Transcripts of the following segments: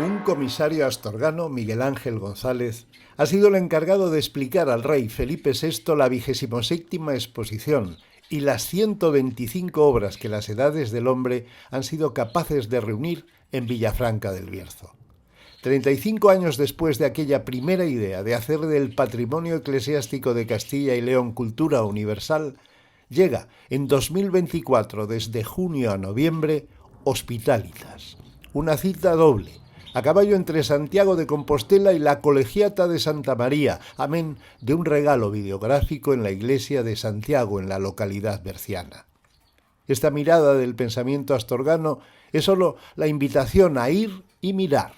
Un comisario astorgano, Miguel Ángel González, ha sido el encargado de explicar al rey Felipe VI la 27ª exposición y las 125 obras que las edades del hombre han sido capaces de reunir en Villafranca del Bierzo. 35 años después de aquella primera idea de hacer del patrimonio eclesiástico de Castilla y León cultura universal, llega en 2024, desde junio a noviembre, Hospitalitas, una cita doble, a caballo entre Santiago de Compostela y la Colegiata de Santa María, amén de un regalo videográfico en la iglesia de Santiago, en la localidad berciana. Esta mirada del pensamiento astorgano es solo la invitación a ir y mirar,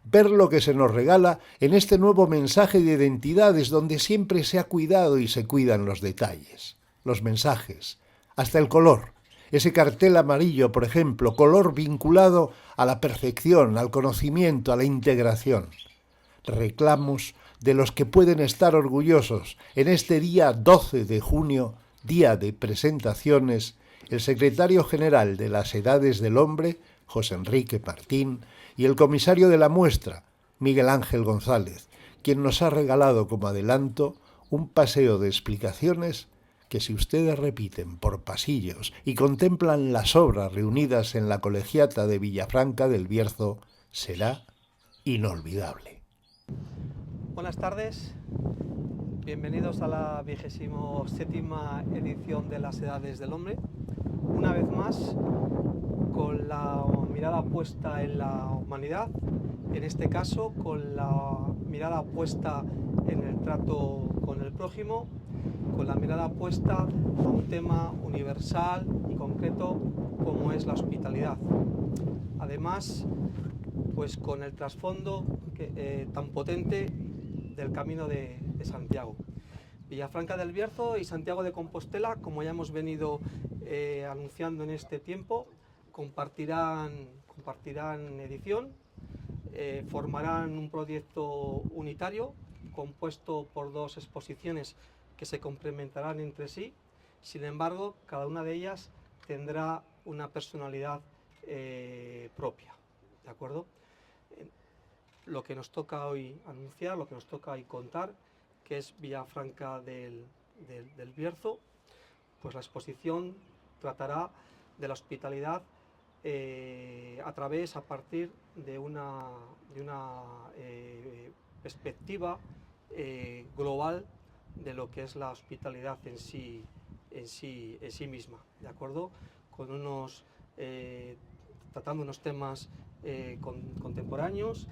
ver lo que se nos regala en este nuevo mensaje de identidades donde siempre se ha cuidado y se cuidan los detalles, los mensajes, hasta el color. Ese cartel amarillo, por ejemplo, color vinculado a la perfección, al conocimiento, a la integración. Reclamos de los que pueden estar orgullosos. En este día 12 de junio, día de presentaciones, el secretario general de las Edades del Hombre, José Enrique Martín, y el comisario de la muestra, Miguel Ángel González, quien nos ha regalado como adelanto un paseo de explicaciones que, si ustedes repiten por pasillos y contemplan las obras reunidas en la Colegiata de Villafranca del Bierzo, será inolvidable. Buenas tardes, bienvenidos a la 27ª edición de las Edades del Hombre. Una vez más, con la mirada puesta en la humanidad, en este caso con la mirada puesta en el trato con el prójimo, con la mirada puesta a un tema universal y concreto como es la hospitalidad. Además, pues con el trasfondo tan potente del Camino de Santiago. Villafranca del Bierzo y Santiago de Compostela, como ya hemos venido anunciando en este tiempo, compartirán edición, formarán un proyecto unitario compuesto por dos exposiciones que se complementarán entre sí. Sin embargo, cada una de ellas tendrá una personalidad propia, ¿de acuerdo? Lo que nos toca hoy anunciar, lo que nos toca hoy contar, que es Villafranca del Bierzo, pues la exposición tratará de la hospitalidad a partir de una perspectiva global de lo que es la hospitalidad en sí misma, ¿de acuerdo? Con tratando unos temas contemporáneos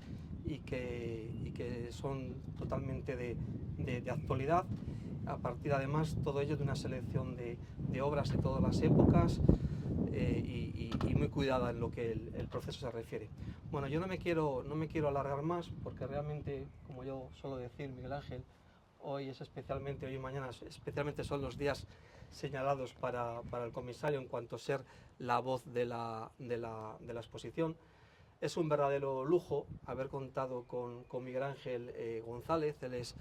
y que son totalmente de actualidad, a partir además todo ello de una selección de obras de todas las épocas y muy cuidada en lo que el proceso se refiere. Bueno, yo no me quiero alargar más porque realmente, como yo suelo decir, Miguel Ángel, hoy y mañana especialmente son los días señalados para el comisario en cuanto a ser la voz de la exposición. Es un verdadero lujo haber contado con Miguel Ángel González. Él es,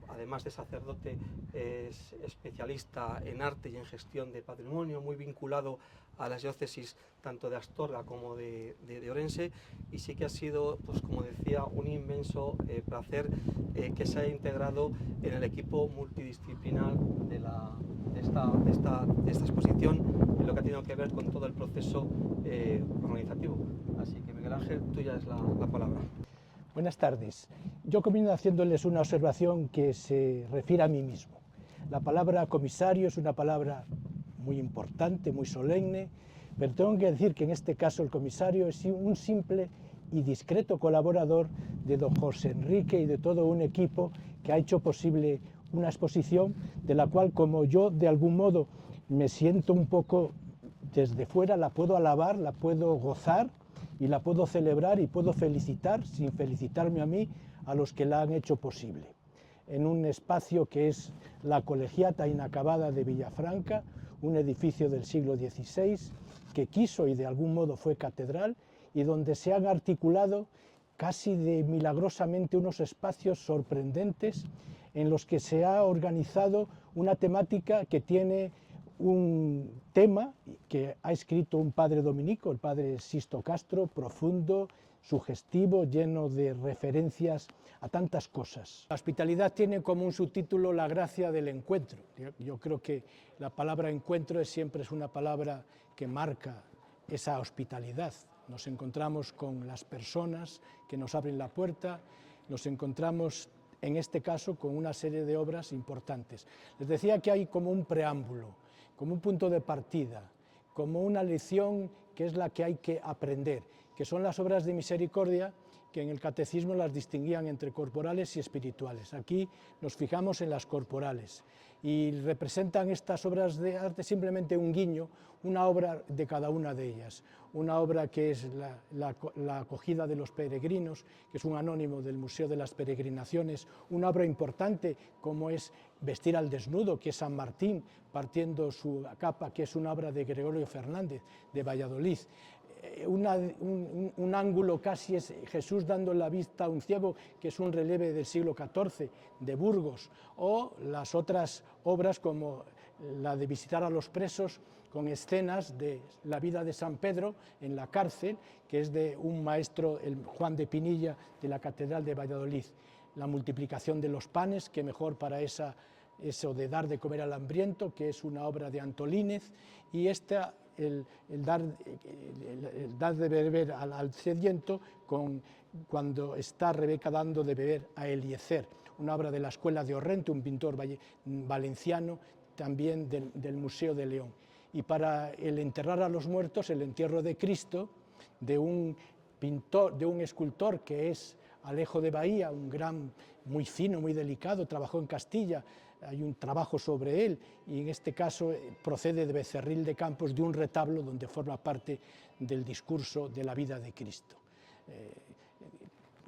además de sacerdote, es especialista en arte y en gestión de patrimonio, muy vinculado a las diócesis tanto de Astorga como de Orense, y sí que ha sido, pues como decía, un inmenso placer que se haya integrado en el equipo multidisciplinar de esta exposición, en lo que ha tenido que ver con todo el proceso organizativo. Así que, Miguel Ángel, tuya es la palabra. Buenas tardes. Yo comienzo haciéndoles una observación que se refiere a mí mismo. La palabra comisario es una palabra muy importante, muy solemne, pero tengo que decir que en este caso el comisario es un simple y discreto colaborador de don José Enrique y de todo un equipo que ha hecho posible una exposición de la cual, como yo de algún modo me siento un poco desde fuera, la puedo alabar, la puedo gozar y la puedo celebrar y puedo felicitar, sin felicitarme a mí, a los que la han hecho posible. En un espacio que es la Colegiata inacabada de Villafranca, un edificio del siglo XVI que quiso y de algún modo fue catedral, y donde se han articulado casi de milagrosamente unos espacios sorprendentes en los que se ha organizado una temática que tiene un tema que ha escrito un padre dominico, el padre Sisto Castro, profundo, sugestivo, lleno de referencias a tantas cosas. La hospitalidad tiene como un subtítulo la gracia del encuentro. Yo creo que la palabra encuentro siempre es una palabra que marca esa hospitalidad. Nos encontramos con las personas que nos abren la puerta, nos encontramos en este caso con una serie de obras importantes. Les decía que hay como un preámbulo, como un punto de partida, como una lección que es la que hay que aprender, que son las obras de misericordia, que en el catecismo las distinguían entre corporales y espirituales. Aquí nos fijamos en las corporales y representan estas obras de arte simplemente un guiño, una obra de cada una de ellas. Una obra que es la acogida de los peregrinos, que es un anónimo del Museo de las Peregrinaciones, una obra importante como es Vestir al desnudo, que es San Martín partiendo su capa, que es una obra de Gregorio Fernández de Valladolid. Un ángulo casi es Jesús dando la vista a un ciego, que es un relieve del siglo XIV de Burgos, o las otras obras como la de Visitar a los presos, con escenas de la vida de San Pedro en la cárcel, que es de un maestro, el Juan de Pinilla, de la Catedral de Valladolid. La multiplicación de los panes, que mejor para eso de dar de comer al hambriento, que es una obra de Antolínez, y el dar de beber al sediento cuando está Rebeca dando de beber a Eliezer, una obra de la Escuela de Orrente, un pintor valenciano, también del Museo de León. Y para el enterrar a los muertos, el entierro de Cristo, de un pintor, de un escultor que es Alejo de Bahía, un gran, muy fino, muy delicado, trabajó en Castilla, hay un trabajo sobre él, y en este caso procede de Becerril de Campos, de un retablo donde forma parte del discurso de la vida de Cristo.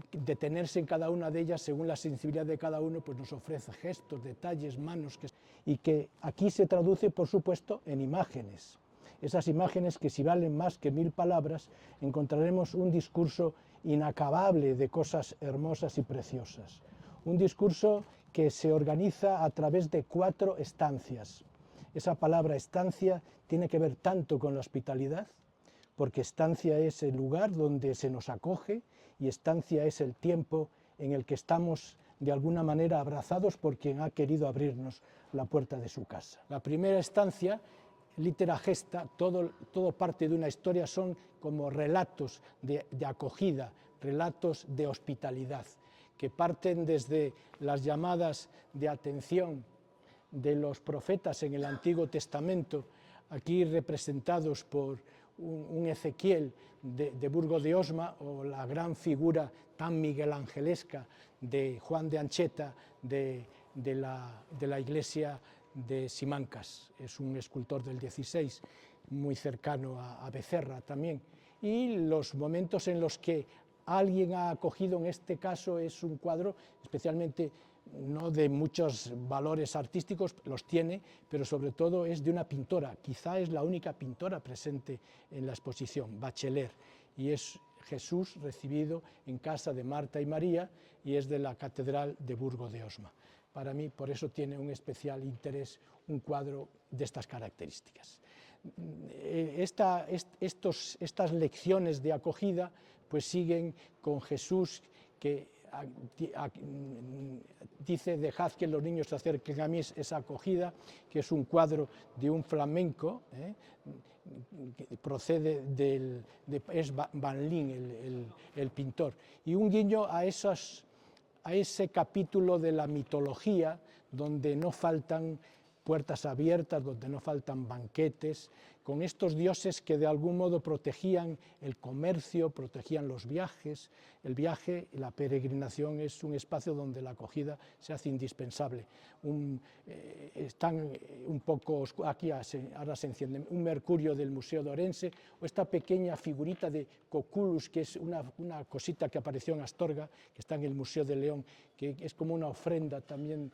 Detenerse en cada una de ellas según la sensibilidad de cada uno, pues nos ofrece gestos, detalles, manos, y que aquí se traduce, por supuesto, en imágenes. Esas imágenes que, si valen más que 1000 palabras, encontraremos un discurso inacabable de cosas hermosas y preciosas. Un discurso que se organiza a través de 4 estancias. Esa palabra estancia tiene que ver tanto con la hospitalidad, porque estancia es el lugar donde se nos acoge y estancia es el tiempo en el que estamos de alguna manera abrazados por quien ha querido abrirnos la puerta de su casa. La primera estancia, litera gesta, todo parte de una historia, son como relatos de acogida, relatos de hospitalidad, que parten desde las llamadas de atención de los profetas en el Antiguo Testamento, aquí representados por un Ezequiel de Burgo de Osma, o la gran figura tan miguelangelesca de Juan de Ancheta de la iglesia de Simancas. Es un escultor del XVI, muy cercano a Becerra también. Y los momentos en los que alguien ha acogido, en este caso es un cuadro especialmente no de muchos valores artísticos, los tiene, pero sobre todo es de una pintora, quizá es la única pintora presente en la exposición, Bachelet, y es Jesús recibido en casa de Marta y María, y es de la Catedral de Burgo de Osma. Para mí, por eso tiene un especial interés un cuadro de estas características. Estas lecciones de acogida pues siguen con Jesús, que dice: dejad que los niños se acerquen a mí, esa acogida, que es un cuadro de un flamenco, que procede es Van Lin, el pintor, y un guiño a ese capítulo de la mitología donde no faltan puertas abiertas, donde no faltan banquetes, con estos dioses que de algún modo protegían el comercio, protegían los viajes. El viaje, la peregrinación, es un espacio donde la acogida se hace indispensable. Están un poco, aquí ahora se enciende un Mercurio del Museo de Orense, o esta pequeña figurita de Coculus, que es una cosita que apareció en Astorga, que está en el Museo de León, que es como una ofrenda también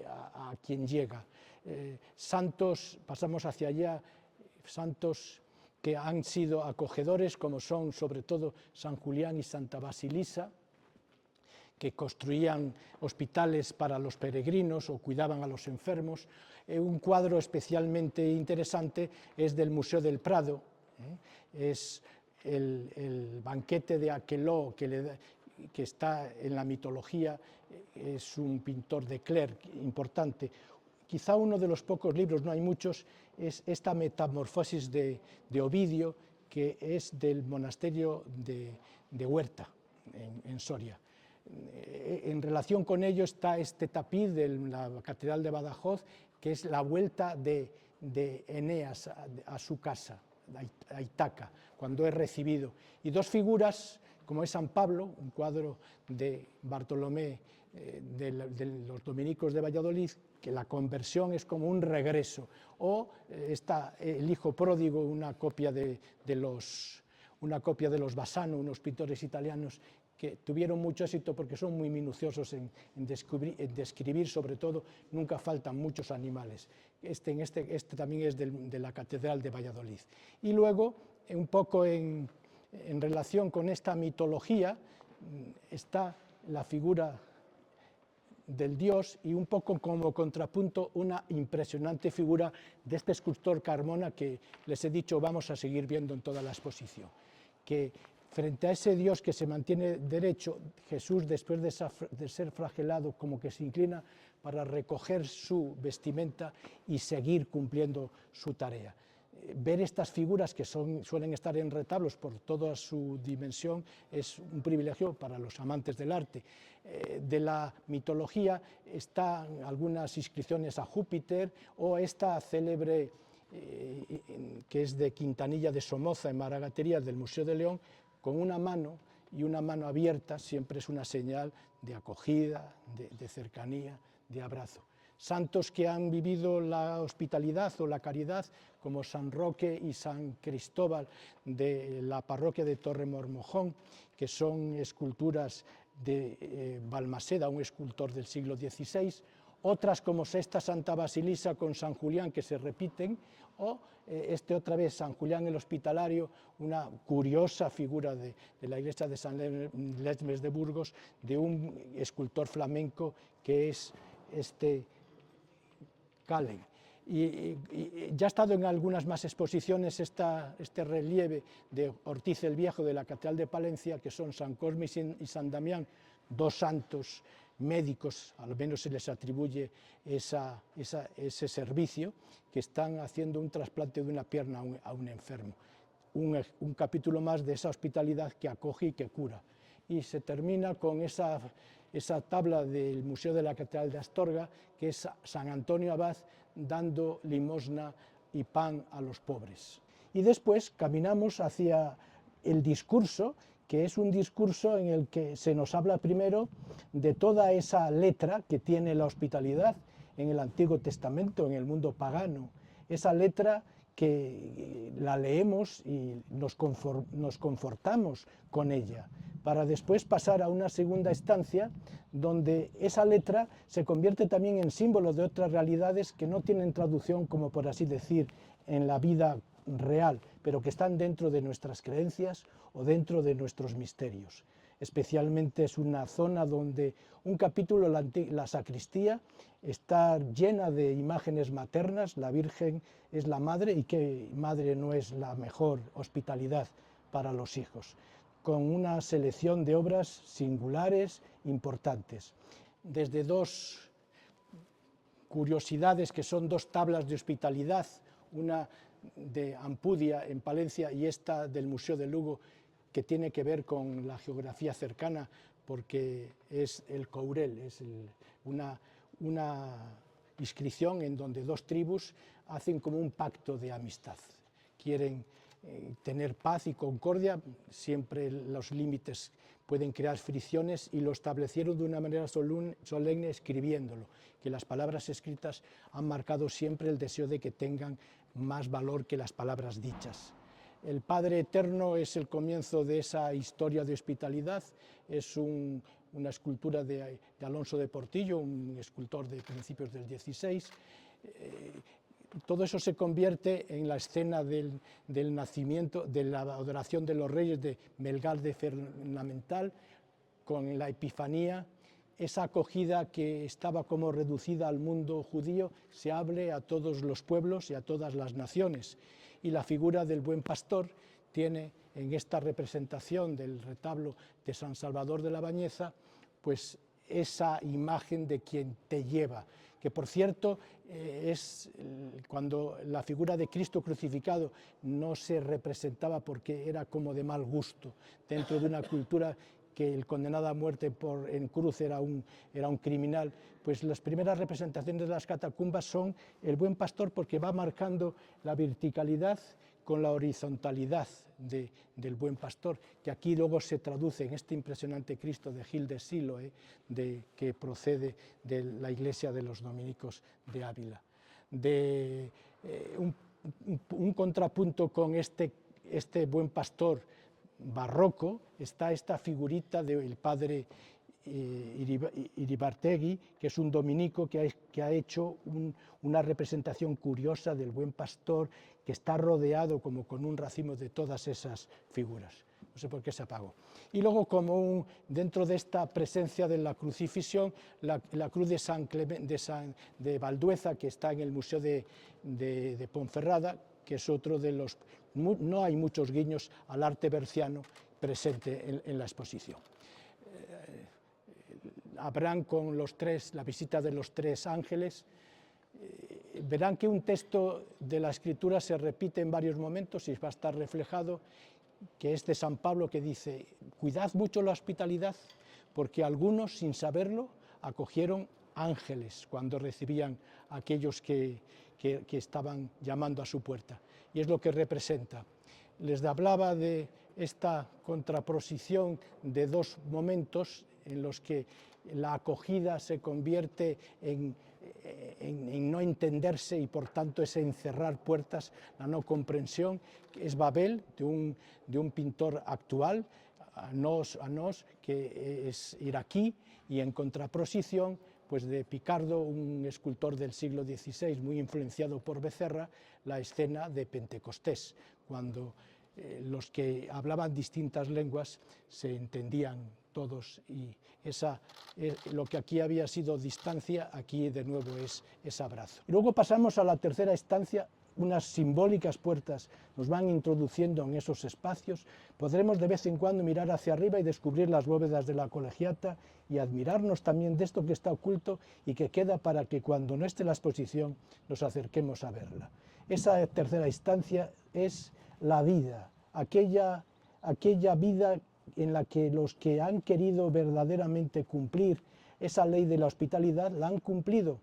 a quien llega. Santos, pasamos hacia allá, santos que han sido acogedores, como son sobre todo San Julián y Santa Basilisa, que construían hospitales para los peregrinos o cuidaban a los enfermos. Un cuadro especialmente interesante es del Museo del Prado, es el banquete de Aqueloo que está en la mitología, es un pintor de Clerc importante. Quizá uno de los pocos libros, no hay muchos, es esta Metamorfosis de Ovidio, que es del monasterio de Huerta, en Soria. En relación con ello está este tapiz de la Catedral de Badajoz, que es la vuelta de Eneas a su casa, a Ítaca, cuando es recibido. Y dos figuras, como es San Pablo, un cuadro de Bartolomé de los dominicos de Valladolid, que la conversión es como un regreso, o está el hijo pródigo, una copia de los Bassano, unos pintores italianos que tuvieron mucho éxito porque son muy minuciosos en describir, sobre todo, nunca faltan muchos animales. Este también es de la Catedral de Valladolid. Y luego, un poco en relación con esta mitología, está la figura del dios y un poco como contrapunto una impresionante figura de este escultor Carmona que les he dicho vamos a seguir viendo en toda la exposición, que frente a ese Dios que se mantiene derecho, Jesús, después de ser flagelado, como que se inclina para recoger su vestimenta y seguir cumpliendo su tarea. Ver estas figuras que suelen estar en retablos por toda su dimensión es un privilegio para los amantes del arte. De la mitología están algunas inscripciones a Júpiter o esta célebre que es de Quintanilla de Somoza en Maragatería del Museo de León, con una mano y una mano abierta siempre es una señal de acogida, de cercanía, de abrazo. Santos que han vivido la hospitalidad o la caridad, como San Roque y San Cristóbal de la parroquia de Torremormojón, que son esculturas de Balmaseda, un escultor del siglo XVI, otras como esta Santa Basilisa con San Julián que se repiten, o otra vez San Julián el Hospitalario, una curiosa figura de la iglesia de San Lesmes de Burgos, de un escultor flamenco que es Calen. Y ya ha estado en algunas más exposiciones este relieve de Ortiz el Viejo de la Catedral de Palencia, que son San Cosme y San Damián, dos santos médicos, al menos se les atribuye ese servicio, que están haciendo un trasplante de una pierna a un enfermo. Un capítulo más de esa hospitalidad que acoge y que cura. Y se termina con esa tabla del Museo de la Catedral de Astorga, que es San Antonio Abad dando limosna y pan a los pobres. Y después caminamos hacia el discurso, que es un discurso en el que se nos habla primero de toda esa letra que tiene la hospitalidad en el Antiguo Testamento, en el mundo pagano, esa letra que la leemos y nos confortamos con ella, para después pasar a una segunda instancia donde esa letra se convierte también en símbolo de otras realidades que no tienen traducción, como por así decir, en la vida real, pero que están dentro de nuestras creencias o dentro de nuestros misterios. Especialmente es una zona donde un capítulo, la sacristía, está llena de imágenes maternas, la Virgen es la madre, y qué madre no es la mejor hospitalidad para los hijos, con una selección de obras singulares, importantes. Desde dos curiosidades que son dos tablas de hospitalidad, una de Ampudia en Palencia y esta del Museo de Lugo, que tiene que ver con la geografía cercana, porque es el Courel, es una inscripción en donde dos tribus hacen como un pacto de amistad. Quieren tener paz y concordia, siempre los límites pueden crear fricciones, y lo establecieron de una manera solemne escribiéndolo, que las palabras escritas han marcado siempre el deseo de que tengan más valor que las palabras dichas. El Padre Eterno es el comienzo de esa historia de hospitalidad, es una escultura de Alonso de Portillo, un escultor de principios del XVI. Todo eso se convierte en la escena del nacimiento, de la adoración de los reyes de Melgar de Fernamental, con la Epifanía, esa acogida que estaba como reducida al mundo judío, se abre a todos los pueblos y a todas las naciones. Y la figura del buen pastor tiene en esta representación del retablo de San Salvador de la Bañeza, pues esa imagen de quien te lleva, que por cierto es cuando la figura de Cristo crucificado no se representaba porque era como de mal gusto dentro de una cultura que el condenado a muerte en cruz era un criminal, pues las primeras representaciones de las catacumbas son el buen pastor, porque va marcando la verticalidad con la horizontalidad del buen pastor, que aquí luego se traduce en este impresionante Cristo de Gil de Siloe, que procede de la iglesia de los dominicos de Ávila. Un contrapunto con este buen pastor barroco está esta figurita del padre Iribartegui, que es un dominico que ha hecho una representación curiosa del buen pastor, que está rodeado como con un racimo de todas esas figuras. No sé por qué se apagó. Y luego, dentro de esta presencia de la crucifixión, la cruz de Valdueza, que está en el Museo de Ponferrada, que es otro de los... No hay muchos guiños al arte berciano presente en la exposición. Habrán con la visita de los tres ángeles. Verán que un texto de la Escritura se repite en varios momentos y va a estar reflejado, que es de San Pablo, que dice: cuidad mucho la hospitalidad, porque algunos, sin saberlo, acogieron ángeles cuando recibían a aquellos que estaban llamando a su puerta. Y es lo que representa. Les hablaba de esta contraposición de dos momentos en los que la acogida se convierte en no entenderse y por tanto es encerrar puertas, la no comprensión, que es Babel, de un pintor actual, Anos, que es iraquí, y en contraposición pues de Picardo, un escultor del siglo XVI muy influenciado por Becerra, la escena de Pentecostés, cuando los que hablaban distintas lenguas se entendían todos, y lo que aquí había sido distancia, aquí de nuevo es abrazo. Y luego pasamos a la tercera instancia. Unas simbólicas puertas nos van introduciendo en esos espacios. Podremos de vez en cuando mirar hacia arriba y descubrir las bóvedas de la colegiata y admirarnos también de esto que está oculto y que queda para que cuando no esté la exposición nos acerquemos a verla. Esa tercera instancia es la vida, aquella vida en la que los que han querido verdaderamente cumplir esa ley de la hospitalidad la han cumplido,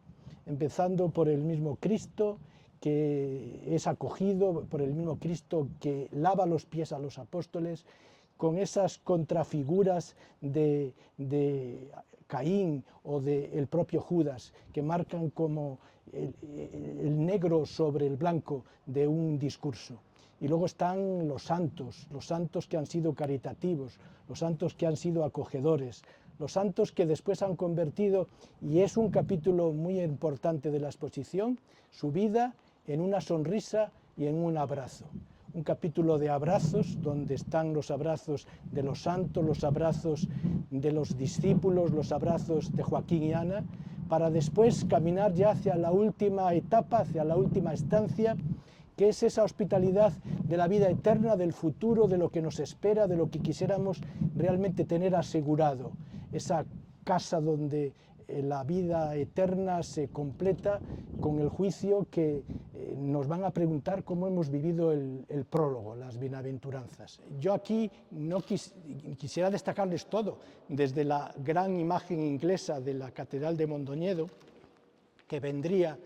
empezando por el mismo Cristo, que es acogido, por el mismo Cristo que lava los pies a los apóstoles, con esas contrafiguras de Caín o del propio Judas, que marcan como el negro sobre el blanco de un discurso. Y luego están los santos que han sido caritativos, los santos que han sido acogedores, los santos que después han convertido, y es un capítulo muy importante de la exposición, su vida en una sonrisa y en un abrazo. Un capítulo de abrazos, donde están los abrazos de los santos, los abrazos de los discípulos, los abrazos de Joaquín y Ana, para después caminar ya hacia la última etapa, hacia la última estancia, que es esa hospitalidad de la vida eterna, del futuro, de lo que nos espera, de lo que quisiéramos realmente tener asegurado. Esa casa donde la vida eterna se completa con el juicio, que nos van a preguntar cómo hemos vivido el prólogo, las bienaventuranzas. Yo aquí no quisiera destacarles todo, desde la gran imagen inglesa de la Catedral de Mondoñedo, que vendría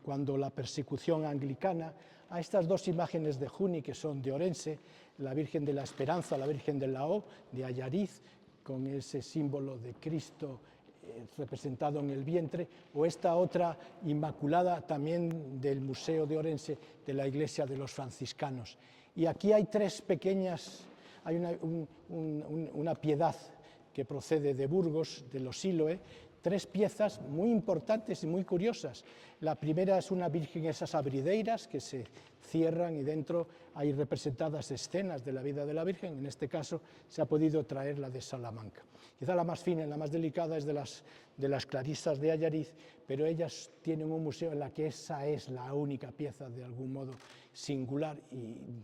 cuando la persecución anglicana, a estas dos imágenes de Juni, que son de Orense, la Virgen de la Esperanza, la Virgen de la O, de Allariz, con ese símbolo de Cristo representado en el vientre, o esta otra Inmaculada también del Museo de Orense, de la Iglesia de los Franciscanos. Y aquí hay tres pequeñas, hay una piedad que procede de Burgos, de los Siloe, tres piezas muy importantes y muy curiosas. La primera es una Virgen, esas abrideiras, que se cierran y dentro hay representadas escenas de la vida de la Virgen. En este caso se ha podido traer la de Salamanca. Quizá la más fina y la más delicada es de las clarisas de Allariz, pero ellas tienen un museo en la que esa es la única pieza de algún modo singular y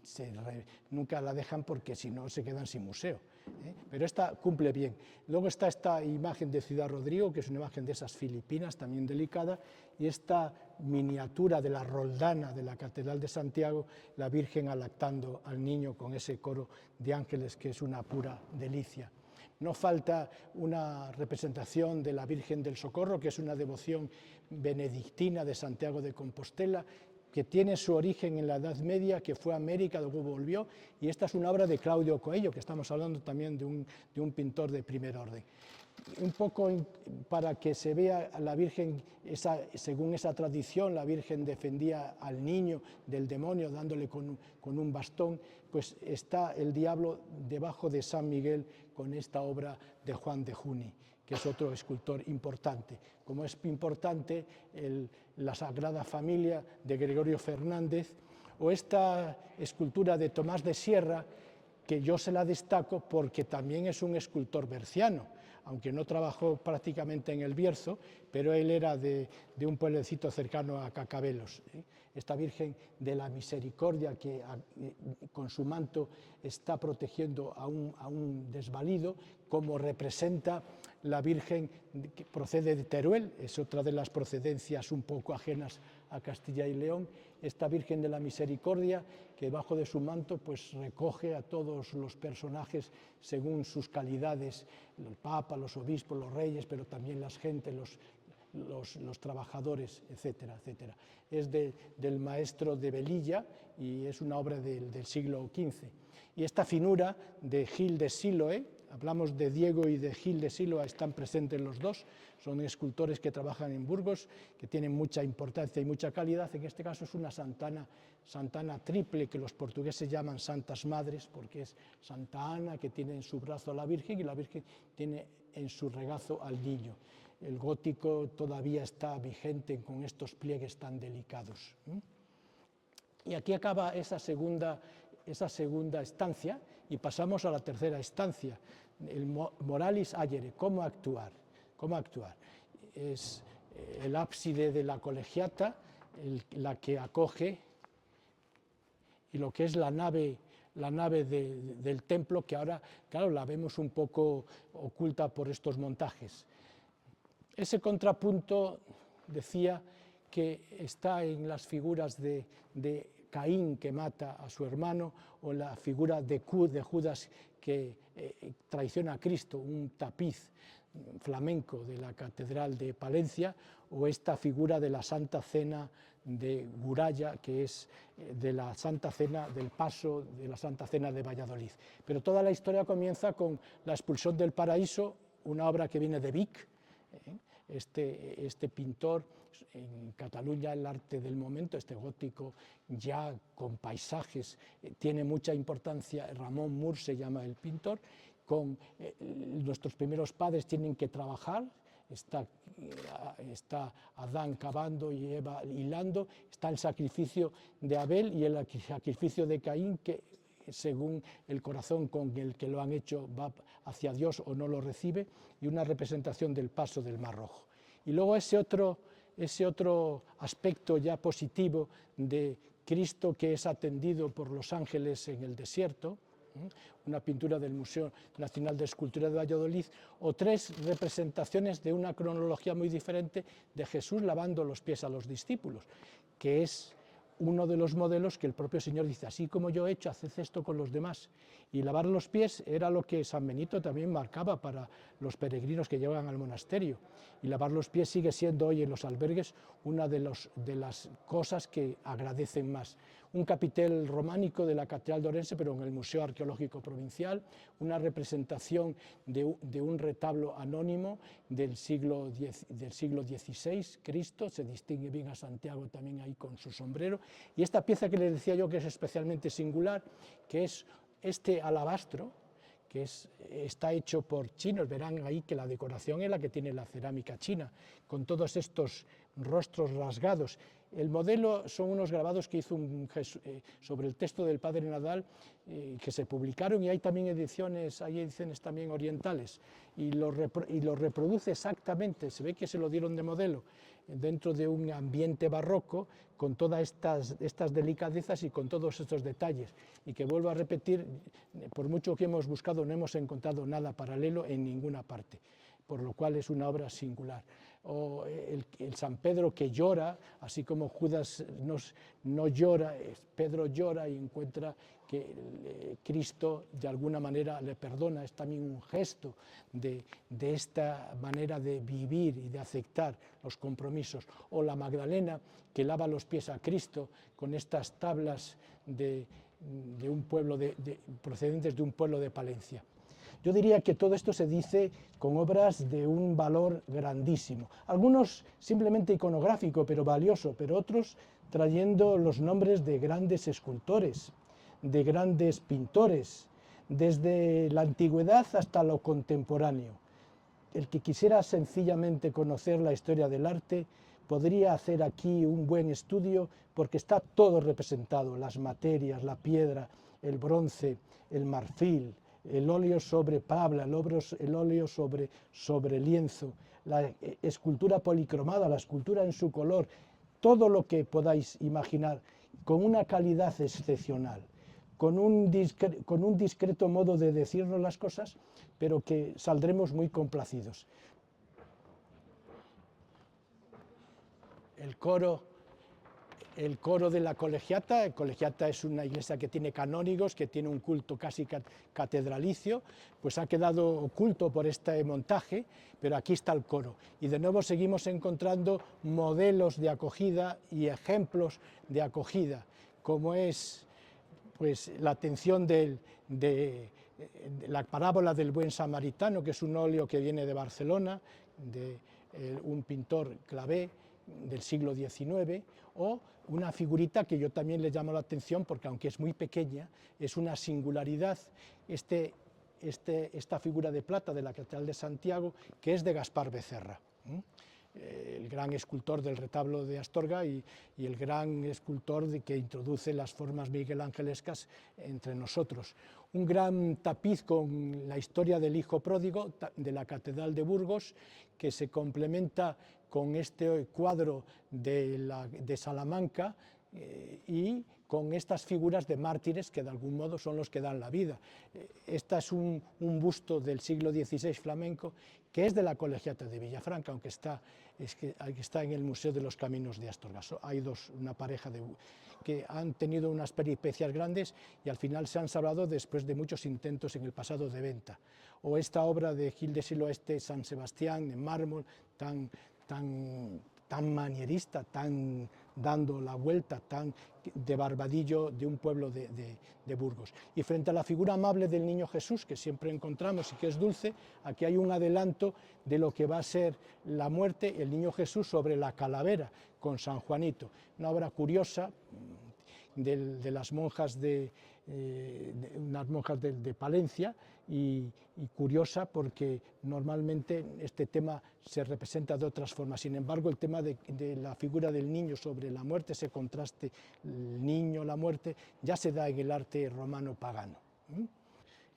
nunca la dejan porque si no se quedan sin museo. Pero esta cumple bien. Luego está esta imagen de Ciudad Rodrigo, que es una imagen de esas filipinas, también delicada, y esta miniatura de la Roldana de la Catedral de Santiago, la Virgen alactando al niño con ese coro de ángeles, que es una pura delicia. No falta una representación de la Virgen del Socorro, que es una devoción benedictina de Santiago de Compostela, que tiene su origen en la Edad Media, que fue a América, luego volvió, y esta es una obra de Claudio Coello, que estamos hablando también de un pintor de primer orden. Un poco para que se vea a la Virgen, según esa tradición, la Virgen defendía al niño del demonio dándole con un bastón, pues está el diablo debajo de San Miguel con esta obra de Juan de Juni, que es otro escultor importante. Como es importante la Sagrada Familia de Gregorio Fernández, o esta escultura de Tomás de Sierra, que yo se la destaco porque también es un escultor berciano, aunque no trabajó prácticamente en el Bierzo, pero él era de un pueblecito cercano a Cacabelos. Esta Virgen de la Misericordia, que con su manto está protegiendo a un desvalido, como representa la Virgen que procede de Teruel, es otra de las procedencias un poco ajenas a Castilla y León, esta Virgen de la Misericordia, que debajo de su manto pues recoge a todos los personajes según sus calidades, el Papa, los obispos, los reyes, pero también las gentes, los trabajadores, etcétera, etcétera. Es del maestro de Velilla y es una obra del siglo XV. Y esta finura de Gil de Siloé, hablamos de Diego y de Gil de Siloa, están presentes los dos, son escultores que trabajan en Burgos, que tienen mucha importancia y mucha calidad. En este caso es una santana triple, que los portugueses llaman Santas Madres, porque es Santa Ana, que tiene en su brazo a la Virgen, y la Virgen tiene en su regazo al niño. El gótico todavía está vigente con estos pliegues tan delicados. Y aquí acaba esa segunda estancia y pasamos a la tercera estancia, el Moralis Agere, ¿cómo actuar? Es el ábside de la colegiata, la que acoge, y lo que es la nave del templo, que ahora, claro, la vemos un poco oculta por estos montajes. Ese contrapunto, decía, que está en las figuras de Caín, que mata a su hermano, o la figura de Judas, que traiciona a Cristo, un tapiz flamenco de la Catedral de Palencia, o esta figura de la Santa Cena de Guraya, que es de la Santa Cena del Paso, de la Santa Cena de Valladolid. Pero toda la historia comienza con la expulsión del paraíso, una obra que viene de Vic. Este pintor, en Cataluña el arte del momento, este gótico ya con paisajes, tiene mucha importancia. Ramón Mur se llama el pintor. Nuestros primeros padres tienen que trabajar, está Adán cavando y Eva hilando, está el sacrificio de Abel y el sacrificio de Caín, que según el corazón con el que lo han hecho va hacia Dios o no lo recibe, y una representación del paso del Mar Rojo. Y luego ese otro aspecto ya positivo de Cristo, que es atendido por los ángeles en el desierto, una pintura del Museo Nacional de Escultura de Valladolid, o tres representaciones de una cronología muy diferente de Jesús lavando los pies a los discípulos, que es uno de los modelos que el propio Señor dice: así como yo he hecho, haced esto con los demás. Y lavar los pies era lo que San Benito también marcaba para los peregrinos que llegan al monasterio. Y lavar los pies sigue siendo hoy en los albergues una de las cosas que agradecen más. Un capitel románico de la Catedral de Orense, pero en el Museo Arqueológico Provincial, una representación de un retablo anónimo del siglo XVI, Cristo, se distingue bien a Santiago también ahí con su sombrero. Y esta pieza que les decía yo, que es especialmente singular, que es este alabastro, que está hecho por chinos. Verán ahí que la decoración es la que tiene la cerámica china, con todos estos rostros rasgados. El modelo son unos grabados que hizo sobre el texto del Padre Nadal, que se publicaron, y hay también ediciones también orientales, y lo reproduce exactamente, se ve que se lo dieron de modelo, dentro de un ambiente barroco, con todas estas delicadezas y con todos estos detalles, y que vuelvo a repetir, por mucho que hemos buscado no hemos encontrado nada paralelo en ninguna parte, por lo cual es una obra singular. O el San Pedro que llora, así como Judas no llora, Pedro llora y encuentra que Cristo de alguna manera le perdona. Es también un gesto de esta manera de vivir y de aceptar los compromisos. O la Magdalena que lava los pies a Cristo con estas tablas de un pueblo procedentes de un pueblo de Palencia. Yo diría que todo esto se dice con obras de un valor grandísimo, algunos simplemente iconográfico pero valioso, pero otros trayendo los nombres de grandes escultores, de grandes pintores, desde la antigüedad hasta lo contemporáneo. El que quisiera sencillamente conocer la historia del arte podría hacer aquí un buen estudio porque está todo representado, las materias, la piedra, el bronce, el marfil, el óleo sobre tabla, el óleo sobre lienzo, la escultura policromada, la escultura en su color, todo lo que podáis imaginar, con una calidad excepcional, con un discreto modo de decirnos las cosas, pero que saldremos muy complacidos. El coro de la Colegiata. Colegiata es una iglesia que tiene canónigos, que tiene un culto casi catedralicio, pues ha quedado oculto por este montaje, pero aquí está el coro. Y de nuevo seguimos encontrando modelos de acogida y ejemplos de acogida, como es pues, la atención de la parábola del buen samaritano, que es un óleo que viene de Barcelona, de un pintor Clavé, del siglo XIX, o una figurita que yo también le llamo la atención porque aunque es muy pequeña, es una singularidad, esta figura de plata de la Catedral de Santiago, que es de Gaspar Becerra, el gran escultor del retablo de Astorga y el gran escultor que introduce las formas miguelangelescas entre nosotros. Un gran tapiz con la historia del hijo pródigo de la Catedral de Burgos, que se complementa con este cuadro de Salamanca y con estas figuras de mártires que de algún modo son los que dan la vida. Este es un busto del siglo XVI flamenco que es de la Colegiata de Villafranca, aunque está en el Museo de los Caminos de Astorga. Hay una pareja que han tenido unas peripecias grandes y al final se han salvado después de muchos intentos en el pasado de venta. O esta obra de Gil de Siloeste, San Sebastián, en mármol, tan manierista, tan dando la vuelta, tan de barbadillo de un pueblo de Burgos. Y frente a la figura amable del Niño Jesús, que siempre encontramos y que es dulce, aquí hay un adelanto de lo que va a ser la muerte, el Niño Jesús sobre la calavera con San Juanito. Una obra curiosa de las monjas unas monjas de Palencia y curiosa porque normalmente este tema se representa de otras formas. Sin embargo, el tema de la figura del niño sobre la muerte, ese contraste, el niño, la muerte, ya se da en el arte romano pagano.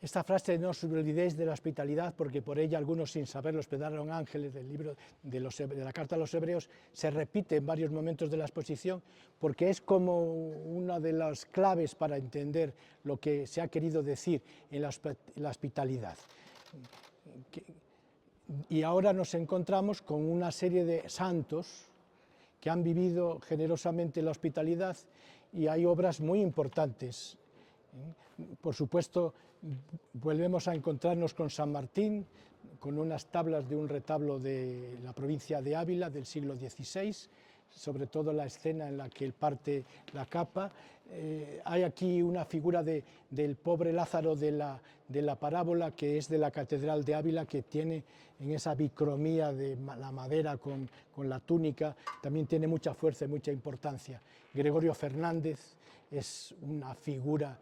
Esta frase, no os olvidéis de la hospitalidad, porque por ella algunos sin saberlo hospedaron ángeles, del libro de la carta a los hebreos, se repite en varios momentos de la exposición, porque es como una de las claves para entender lo que se ha querido decir en la hospitalidad. Y ahora nos encontramos con una serie de santos que han vivido generosamente la hospitalidad y hay obras muy importantes. Por supuesto, volvemos a encontrarnos con San Martín, con unas tablas de un retablo de la provincia de Ávila del siglo XVI, sobre todo la escena en la que él parte la capa. Hay aquí una figura del pobre Lázaro de la parábola, que es de la Catedral de Ávila, que tiene en esa bicromía de la madera con la túnica, también tiene mucha fuerza y mucha importancia. Gregorio Fernández es una figura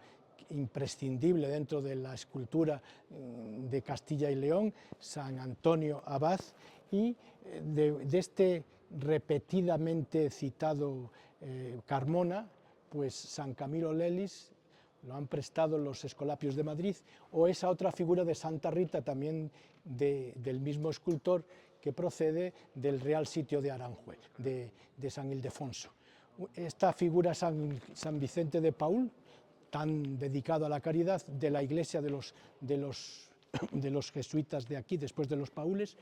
imprescindible dentro de la escultura de Castilla y León, San Antonio Abad, y de este repetidamente citado Carmona, pues San Camilo Lelis lo han prestado los Escolapios de Madrid, o esa otra figura de Santa Rita, también del mismo escultor, que procede del Real Sitio de Aranjuez, de San Ildefonso. Esta figura San Vicente de Paúl, tan dedicado a la caridad, de la iglesia de los jesuitas de aquí, después de los paules,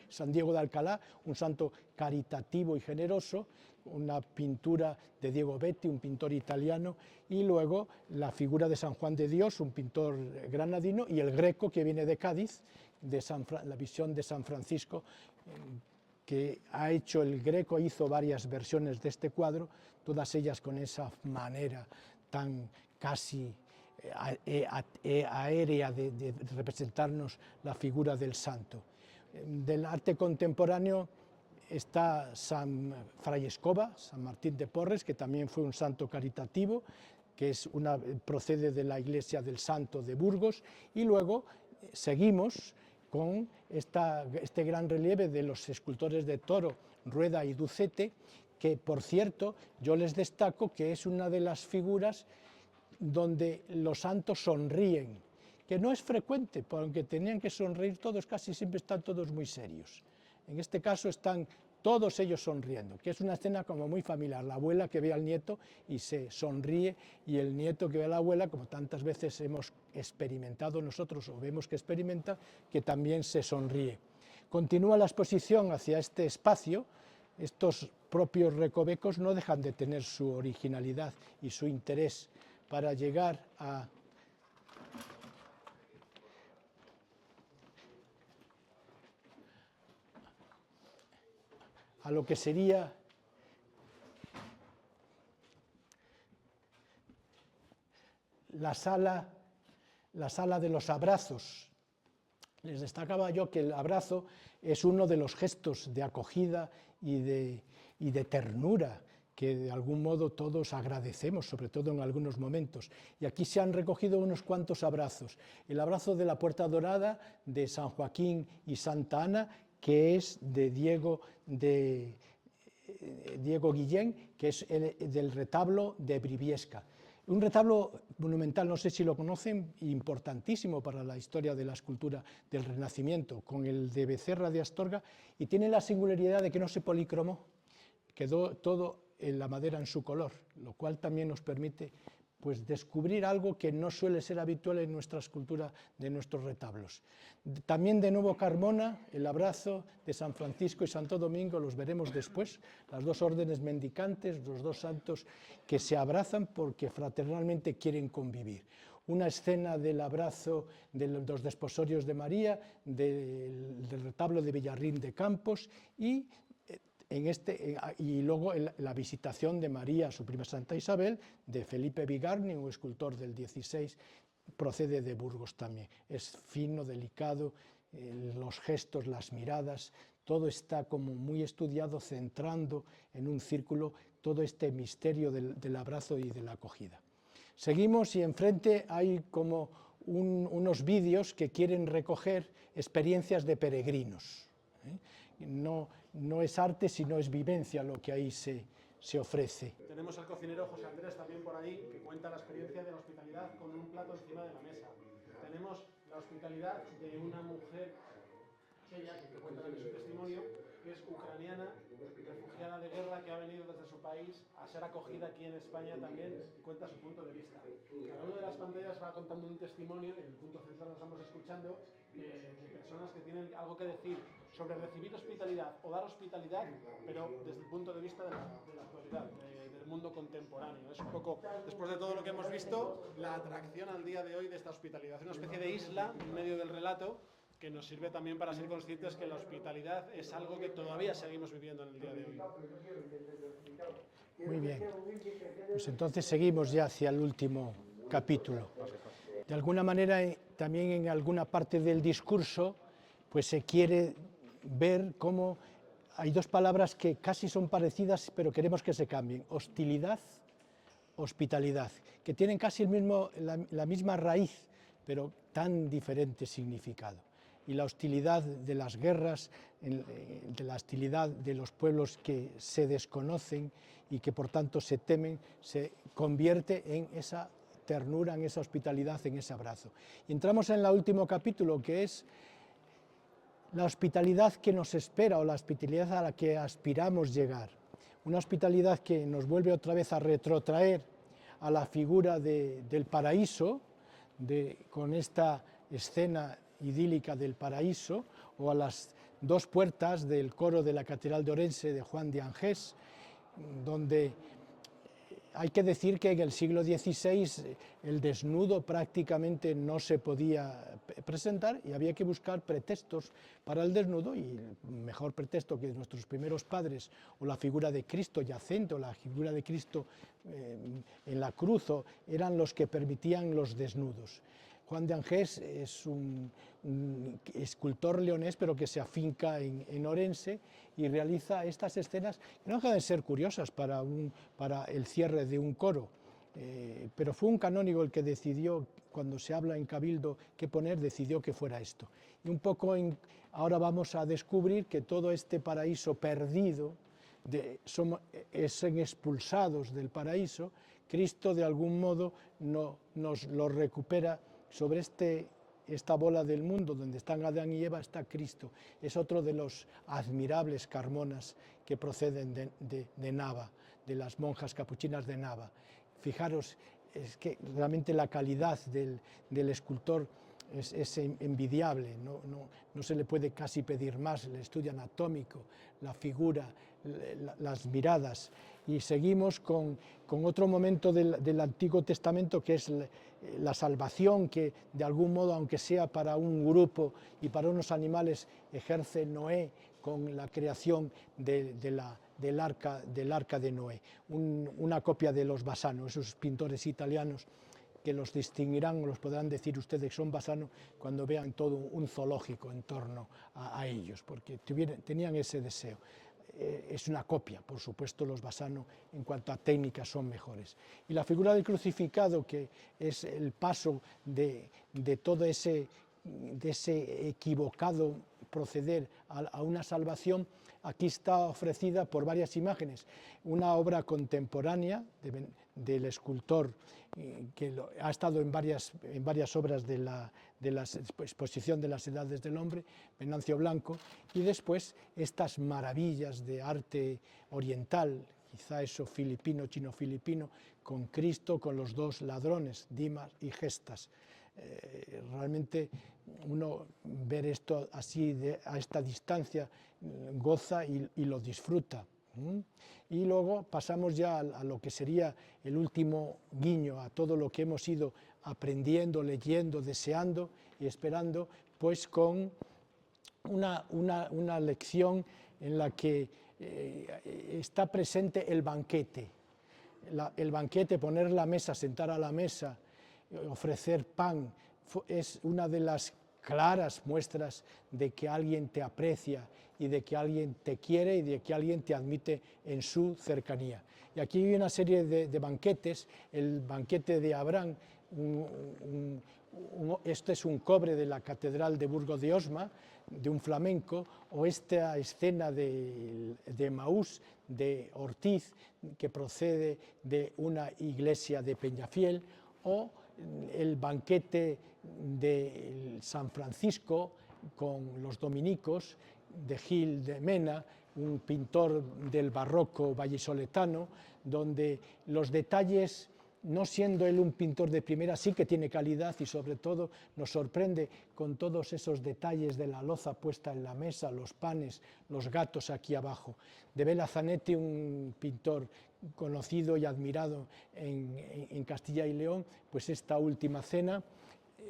San Diego de Alcalá, un santo caritativo y generoso, una pintura de Diego Betti, un pintor italiano, y luego la figura de San Juan de Dios, un pintor granadino, y el Greco, que viene de Cádiz, la visión de San Francisco, que ha hecho el Greco, hizo varias versiones de este cuadro, todas ellas con esa manera tan casi aérea de representarnos la figura del santo. Del arte contemporáneo está Fray Escoba, San Martín de Porres, que también fue un santo caritativo, que procede de la iglesia del Santo de Burgos, y luego seguimos con este gran relieve de los escultores de Toro, Rueda y Ducete, que por cierto yo les destaco que es una de las figuras donde los santos sonríen, que no es frecuente, porque aunque tenían que sonreír todos, casi siempre están todos muy serios. En este caso están todos ellos sonriendo, que es una escena como muy familiar, la abuela que ve al nieto y se sonríe, y el nieto que ve a la abuela, como tantas veces hemos experimentado nosotros o vemos que experimenta, que también se sonríe. Continúa la exposición hacia este espacio. Estos propios recovecos no dejan de tener su originalidad y su interés para llegar a lo que sería la sala de los abrazos. Les destacaba yo que el abrazo es uno de los gestos de acogida y de ternura que de algún modo todos agradecemos, sobre todo en algunos momentos. Y aquí se han recogido unos cuantos abrazos. El abrazo de la Puerta Dorada, de San Joaquín y Santa Ana, que es de Diego Guillén, que es del retablo de Briviesca. Un retablo monumental, no sé si lo conocen, importantísimo para la historia de la escultura del Renacimiento, con el de Becerra de Astorga, y tiene la singularidad de que no se policromó, quedó todo en la madera en su color, lo cual también nos permite pues descubrir algo que no suele ser habitual en nuestra escultura de nuestros retablos. También de nuevo Carmona, el abrazo de San Francisco y Santo Domingo, los veremos después, las dos órdenes mendicantes, los dos santos que se abrazan porque fraternalmente quieren convivir. Una escena del abrazo de los desposorios de María, del retablo de Villarrín de Campos, y luego la visitación de María, su prima Santa Isabel, de Felipe Bigarni, un escultor del 16, procede de Burgos también. Es fino, delicado, los gestos, las miradas, todo está como muy estudiado, centrando en un círculo todo este misterio del abrazo y de la acogida. Seguimos y enfrente hay como unos vídeos que quieren recoger experiencias de peregrinos. No es arte, sino es vivencia lo que ahí se ofrece. Tenemos al cocinero José Andrés también por ahí, que cuenta la experiencia de la hospitalidad con un plato encima de la mesa. Tenemos la hospitalidad de una mujer ella, que cuenta también su testimonio, que es ucraniana, refugiada de guerra, que ha venido desde su país a ser acogida aquí en España también, y cuenta su punto de vista. Cada una de las pantallas va contando un testimonio, en el punto central lo estamos escuchando, de personas que tienen algo que decir sobre recibir hospitalidad o dar hospitalidad, pero desde el punto de vista de la actualidad, del mundo contemporáneo. Es un poco, después de todo lo que hemos visto, la atracción al día de hoy de esta hospitalidad. Es una especie de isla en medio del relato, que nos sirve también para ser conscientes que la hospitalidad es algo que todavía seguimos viviendo en el día de hoy. Muy bien, pues entonces seguimos ya hacia el último capítulo. De alguna manera, también en alguna parte del discurso, pues se quiere ver cómo hay dos palabras que casi son parecidas, pero queremos que se cambien: hostilidad, hospitalidad, que tienen casi la misma raíz, pero tan diferente significado. y la hostilidad de las guerras, de la hostilidad de los pueblos que se desconocen y que por tanto se temen, se convierte en esa ternura, en esa hospitalidad, en ese abrazo. Y entramos en el último capítulo, que es la hospitalidad que nos espera o la hospitalidad a la que aspiramos llegar. Una hospitalidad que nos vuelve otra vez a retrotraer a la figura del paraíso, con esta escena idílica del paraíso, o a las dos puertas del coro de la Catedral de Orense de Juan de Angés, donde hay que decir que en el siglo XVI el desnudo prácticamente no se podía presentar y había que buscar pretextos para el desnudo, y el mejor pretexto que nuestros primeros padres, o la figura de Cristo yacente, o la figura de Cristo en la cruz, eran los que permitían los desnudos. Juan de Angés es un escultor leonés, pero que se afinca en Orense y realiza estas escenas que no dejan de ser curiosas para el cierre de un coro. Pero fue un canónigo el que decidió, cuando se habla en Cabildo qué poner, decidió que fuera esto. Y un poco ahora vamos a descubrir que todo este paraíso perdido, son expulsados del paraíso, Cristo de algún modo nos lo recupera. Sobre esta bola del mundo donde están Adán y Eva está Cristo. Es otro de los admirables carmonas que proceden de Nava, de las monjas capuchinas de Nava. Fijaros, es que realmente la calidad del escultor es envidiable, no se le puede casi pedir más, el estudio anatómico, la figura, las miradas. Y seguimos con otro momento del Antiguo Testamento, que es la salvación que de algún modo, aunque sea para un grupo y para unos animales, ejerce Noé con la creación del arca de Noé, una copia de los Bassano, esos pintores italianos que los distinguirán, los podrán decir ustedes, son Bassano, cuando vean todo un zoológico en torno a ellos, porque tenían ese deseo. Es una copia, por supuesto, los Bassano en cuanto a técnicas son mejores. Y la figura del crucificado, que es el paso de todo ese equivocado proceder a una salvación, aquí está ofrecida por varias imágenes. Una obra contemporánea del escultor que ha estado en varias obras de la exposición de las Edades del Hombre, Venancio Blanco, y después estas maravillas de arte oriental, quizá eso filipino, chino-filipino, con Cristo, con los dos ladrones, Dimas y Gestas. Realmente uno ver esto así a esta distancia goza y lo disfruta. Y luego pasamos ya a lo que sería el último guiño a todo lo que hemos ido aprendiendo, leyendo, deseando y esperando, pues con una lección en la que está presente el banquete. El banquete, poner la mesa, sentar a la mesa, ofrecer pan, es una de las claras muestras de que alguien te aprecia y de que alguien te quiere y de que alguien te admite en su cercanía. Y aquí hay una serie de banquetes, el banquete de Abraham, este es un cobre de la Catedral de Burgos de Osma, de un flamenco, o esta escena de Maús, de Ortiz, que procede de una iglesia de Peñafiel, o el banquete de San Francisco con los dominicos, de Gil de Mena, un pintor del barroco vallisoletano, donde los detalles, no siendo él un pintor de primera, sí que tiene calidad y sobre todo nos sorprende con todos esos detalles de la loza puesta en la mesa, los panes, los gatos aquí abajo. De Bela Zanetti, un pintor conocido y admirado en Castilla y León, pues esta última cena.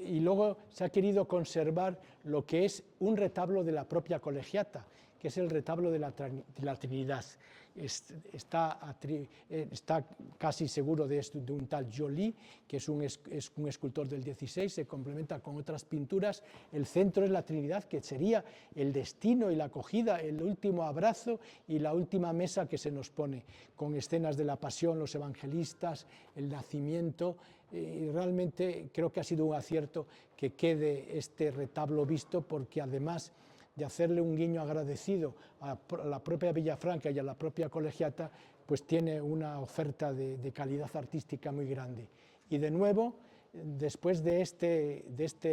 Y luego se ha querido conservar lo que es un retablo de la propia colegiata, que es el retablo de la Trinidad. está casi seguro de un tal Joly, que es un escultor del 16, se complementa con otras pinturas. El centro es la Trinidad, que sería el destino y la acogida, el último abrazo y la última mesa que se nos pone, con escenas de la pasión, los evangelistas, el nacimiento. Y realmente creo que ha sido un acierto que quede este retablo visto, porque además de hacerle un guiño agradecido a la propia Villafranca y a la propia Colegiata, pues tiene una oferta de calidad artística muy grande. Y de nuevo, después de este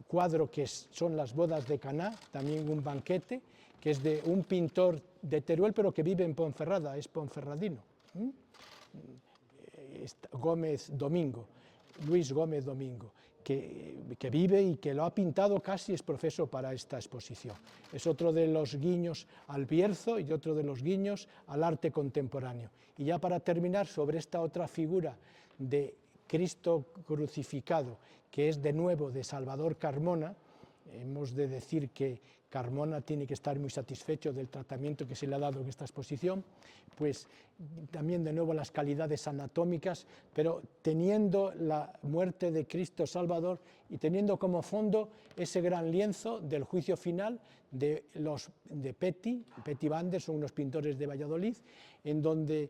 cuadro que son las bodas de Caná, también un banquete, que es de un pintor de Teruel, pero que vive en Ponferrada, es ponferradino, Luis Gómez Domingo, que vive y que lo ha pintado casi es profeso para esta exposición. Es otro de los guiños al Bierzo y otro de los guiños al arte contemporáneo. Y ya para terminar, sobre esta otra figura de Cristo crucificado, que es de nuevo de Salvador Carmona, hemos de decir que Carmona tiene que estar muy satisfecho del tratamiento que se le ha dado en esta exposición, pues también de nuevo las calidades anatómicas, pero teniendo la muerte de Cristo Salvador y teniendo como fondo ese gran lienzo del juicio final de Petit Bander, son unos pintores de Valladolid, en donde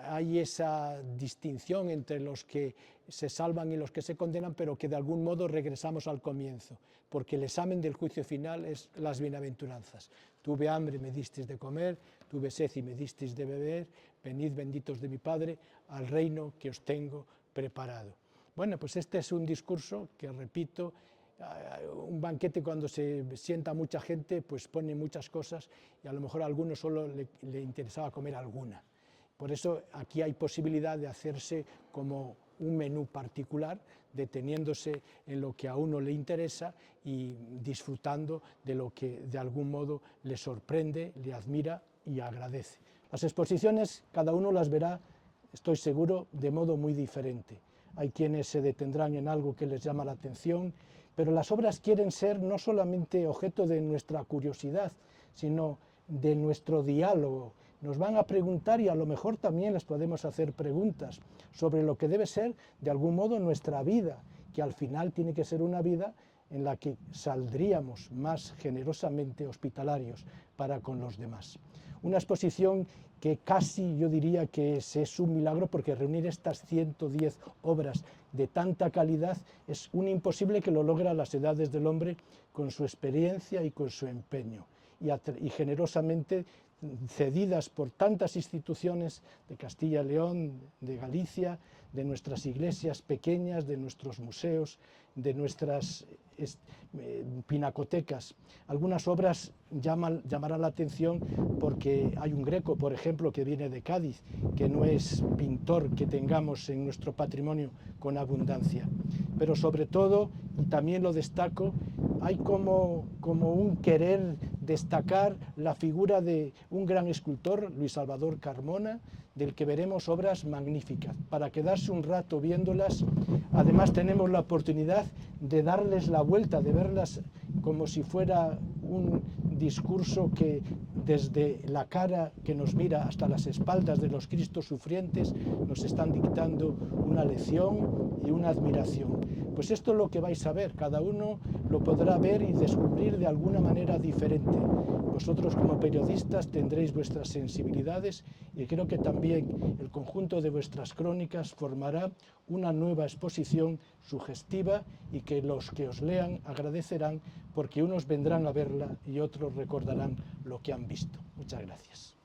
hay esa distinción entre los que se salvan y los que se condenan, pero que de algún modo regresamos al comienzo, porque el examen del juicio final es las bienaventuranzas. Tuve hambre, me disteis de comer, tuve sed y me disteis de beber, venid benditos de mi Padre al reino que os tengo preparado. Bueno, pues este es un discurso que, repito, un banquete cuando se sienta mucha gente, pues pone muchas cosas y a lo mejor a alguno solo le interesaba comer alguna. Por eso aquí hay posibilidad de hacerse como un menú particular, deteniéndose en lo que a uno le interesa y disfrutando de lo que de algún modo le sorprende, le admira y agradece. Las exposiciones cada uno las verá, estoy seguro, de modo muy diferente. Hay quienes se detendrán en algo que les llama la atención, pero las obras quieren ser no solamente objeto de nuestra curiosidad, sino de nuestro diálogo. Nos van a preguntar y a lo mejor también les podemos hacer preguntas sobre lo que debe ser de algún modo nuestra vida, que al final tiene que ser una vida en la que saldríamos más generosamente hospitalarios para con los demás. Una exposición que casi yo diría que es un milagro, porque reunir estas 110 obras de tanta calidad es un imposible que lo logra las Edades del Hombre con su experiencia y con su empeño, y generosamente cedidas por tantas instituciones de Castilla y León, de Galicia, de nuestras iglesias pequeñas, de nuestros museos, de nuestras pinacotecas. Algunas obras llamarán la atención porque hay un Greco, por ejemplo, que viene de Cádiz, que no es pintor que tengamos en nuestro patrimonio con abundancia. Pero sobre todo, y también lo destaco, hay como un querer destacar la figura de un gran escultor, Luis Salvador Carmona, del que veremos obras magníficas, para quedarse un rato viéndolas. Además tenemos la oportunidad de darles la vuelta, de verlas como si fuera un discurso que desde la cara que nos mira hasta las espaldas de los Cristos sufrientes nos están dictando una lección y una admiración. Pues esto es lo que vais a ver, cada uno lo podrá ver y descubrir de alguna manera diferente. Vosotros como periodistas tendréis vuestras sensibilidades y creo que también el conjunto de vuestras crónicas formará una nueva exposición sugestiva y que los que os lean agradecerán, porque unos vendrán a verla y otros recordarán lo que han visto. Muchas gracias.